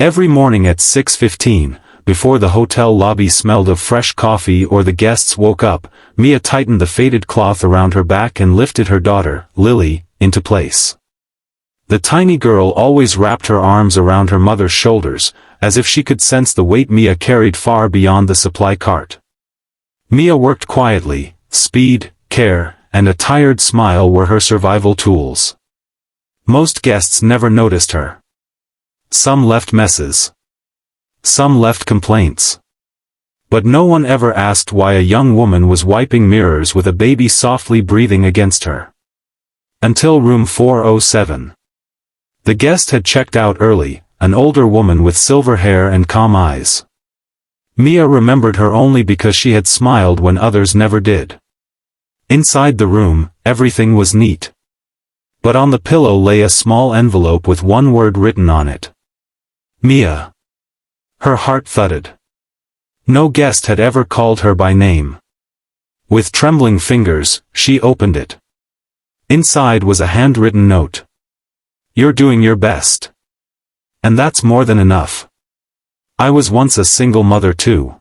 Every morning at 6:15, before the hotel lobby smelled of fresh coffee or the guests woke up, Mia tightened the faded cloth around her back and lifted her daughter, Lily, into place. The tiny girl always wrapped her arms around her mother's shoulders, as if she could sense the weight Mia carried far beyond the supply cart. Mia worked quietly. Speed, care, and a tired smile were her survival tools. Most guests never noticed her. Some left messes. Some left complaints. But no one ever asked why a young woman was wiping mirrors with a baby softly breathing against her. Until room 407. The guest had checked out early, an older woman with silver hair and calm eyes. Mia remembered her only because she had smiled when others never did. Inside the room, everything was neat. But on the pillow lay a small envelope with one word written on it. Mia. Her heart thudded. No guest had ever called her by name. With trembling fingers, she opened it. Inside was a handwritten note. You're doing your best. And that's more than enough. I was once a single mother too.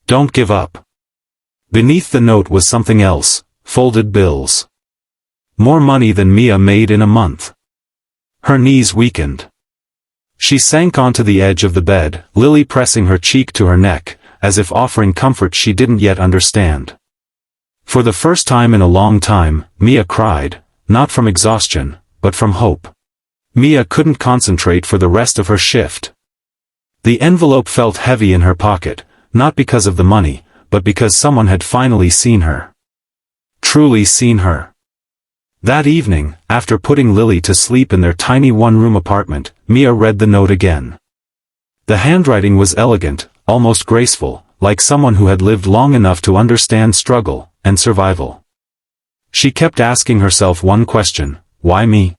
Don't give up. Beneath the note was something else, folded bills. More money than Mia made in a month. Her knees weakened. She sank onto the edge of the bed, Lily pressing her cheek to her neck, as if offering comfort she didn't yet understand. For the first time in a long time, Mia cried, not from exhaustion, but from hope. Mia couldn't concentrate for the rest of her shift. The envelope felt heavy in her pocket, not because of the money, but because someone had finally seen her. Truly seen her. That evening, after putting Lily to sleep in their tiny one-room apartment, Mia read the note again. The handwriting was elegant, almost graceful, like someone who had lived long enough to understand struggle and survival. She kept asking herself one question: why me?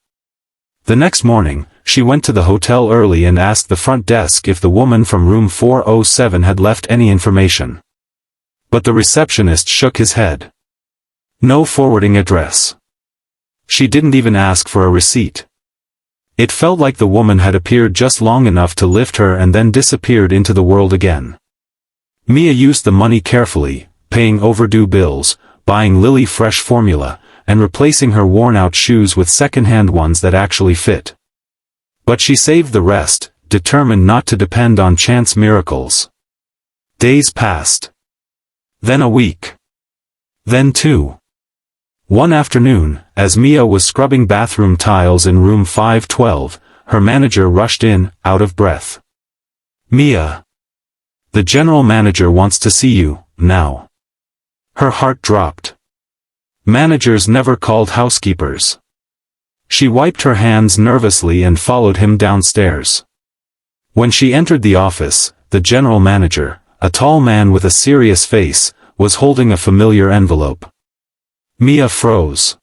The next morning, she went to the hotel early and asked the front desk if the woman from room 407 had left any information. But the receptionist shook his head. No forwarding address. She didn't even ask for a receipt. It felt like the woman had appeared just long enough to lift her and then disappeared into the world again. Mia used the money carefully, paying overdue bills, buying Lily fresh formula, and replacing her worn-out shoes with second-hand ones that actually fit. But she saved the rest, determined not to depend on chance miracles. Days passed. Then a week. Then 2. One afternoon, as Mia was scrubbing bathroom tiles in room 512, her manager rushed in, out of breath. Mia. The general manager wants to see you, now. Her heart dropped. Managers never called housekeepers. She wiped her hands nervously and followed him downstairs. When she entered the office, the general manager, a tall man with a serious face, was holding a familiar envelope. Mia froze.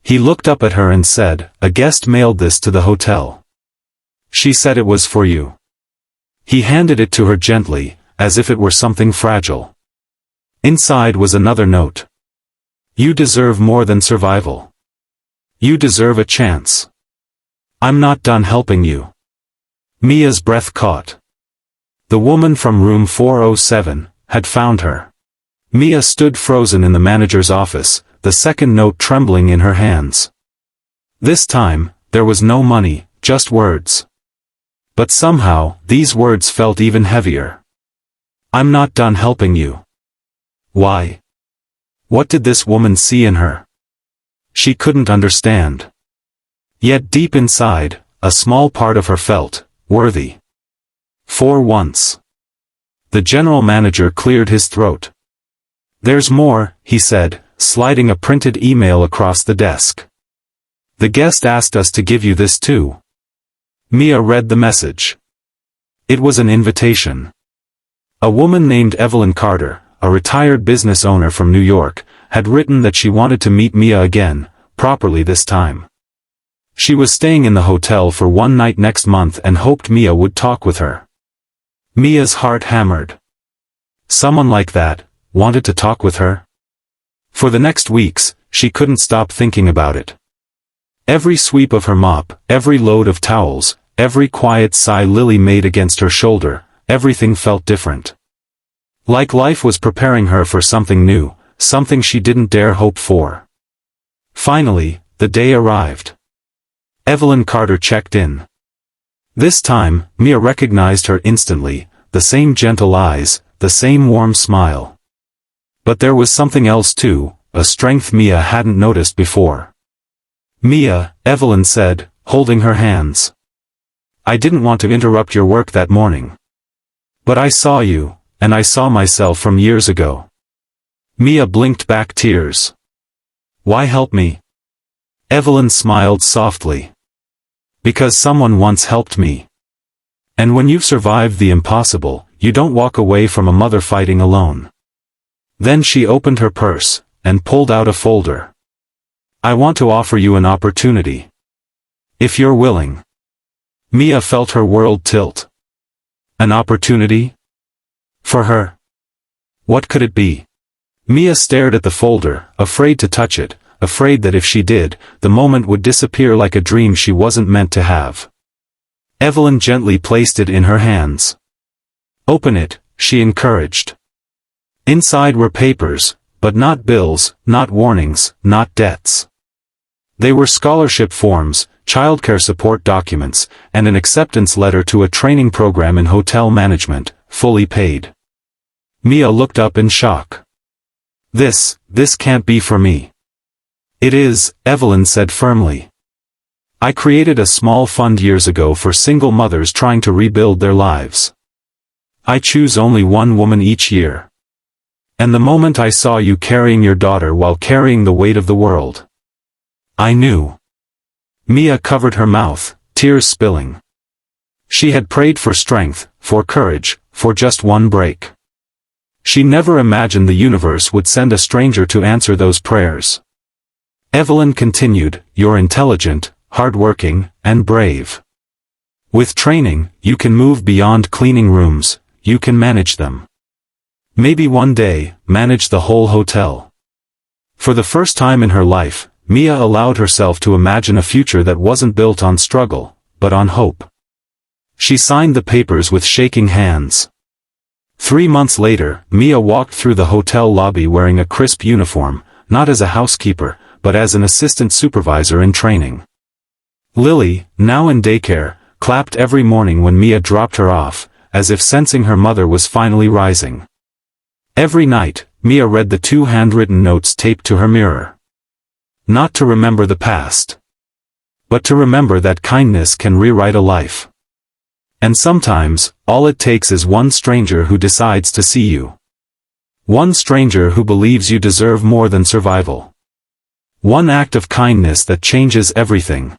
He looked up at her and said, "A guest mailed this to the hotel. She said it was for you." He handed it to her gently, as if it were something fragile. Inside was another note. You deserve more than survival. You deserve a chance. I'm not done helping you. Mia's breath caught. The woman from room 407 had found her. Mia stood frozen in the manager's office, the second note trembling in her hands. This time, there was no money, just words. But somehow, these words felt even heavier. I'm not done helping you. Why? What did this woman see in her? She couldn't understand. Yet deep inside, a small part of her felt worthy. For once. The general manager cleared his throat. There's more, he said, sliding a printed email across the desk. The guest asked us to give you this too. Mia read the message. It was an invitation. A woman named Evelyn Carter, a retired business owner from New York, had written that she wanted to meet Mia again, properly this time. She was staying in the hotel for one night next month and hoped Mia would talk with her. Mia's heart hammered. Someone like that wanted to talk with her? For the next weeks, she couldn't stop thinking about it. Every sweep of her mop, every load of towels, every quiet sigh Lily made against her shoulder, everything felt different. Like life was preparing her for something new, something she didn't dare hope for. Finally, the day arrived. Evelyn Carter checked in. This time, Mia recognized her instantly, the same gentle eyes, the same warm smile. But there was something else too, a strength Mia hadn't noticed before. "Mia," Evelyn said, holding her hands. "I didn't want to interrupt your work that morning. But I saw you, and I saw myself from years ago." Mia blinked back tears. "Why help me?" Evelyn smiled softly. "Because someone once helped me. And when you've survived the impossible, you don't walk away from a mother fighting alone." Then she opened her purse, and pulled out a folder. "I want to offer you an opportunity. If you're willing." Mia felt her world tilt. An opportunity? For her? What could it be? Mia stared at the folder, afraid to touch it, afraid that if she did, the moment would disappear like a dream she wasn't meant to have. Evelyn gently placed it in her hands. "Open it," she encouraged. Inside were papers, but not bills, not warnings, not debts. They were scholarship forms, childcare support documents, and an acceptance letter to a training program in hotel management, fully paid. Mia looked up in shock. This can't be for me." "It is," Evelyn said firmly. "I created a small fund years ago for single mothers trying to rebuild their lives. I choose only one woman each year. And the moment I saw you carrying your daughter while carrying the weight of the world, I knew." Mia covered her mouth, tears spilling. She had prayed for strength, for courage, for just one break. She never imagined the universe would send a stranger to answer those prayers. Evelyn continued, "You're intelligent, hardworking, and brave. With training, you can move beyond cleaning rooms, you can manage them. Maybe one day, manage the whole hotel." For the first time in her life, Mia allowed herself to imagine a future that wasn't built on struggle, but on hope. She signed the papers with shaking hands. 3 months later, Mia walked through the hotel lobby wearing a crisp uniform, not as a housekeeper, but as an assistant supervisor in training. Lily, now in daycare, clapped every morning when Mia dropped her off, as if sensing her mother was finally rising. Every night, Mia read the 2 handwritten notes taped to her mirror. Not to remember the past, but to remember that kindness can rewrite a life. And sometimes, all it takes is one stranger who decides to see you. One stranger who believes you deserve more than survival. One act of kindness that changes everything.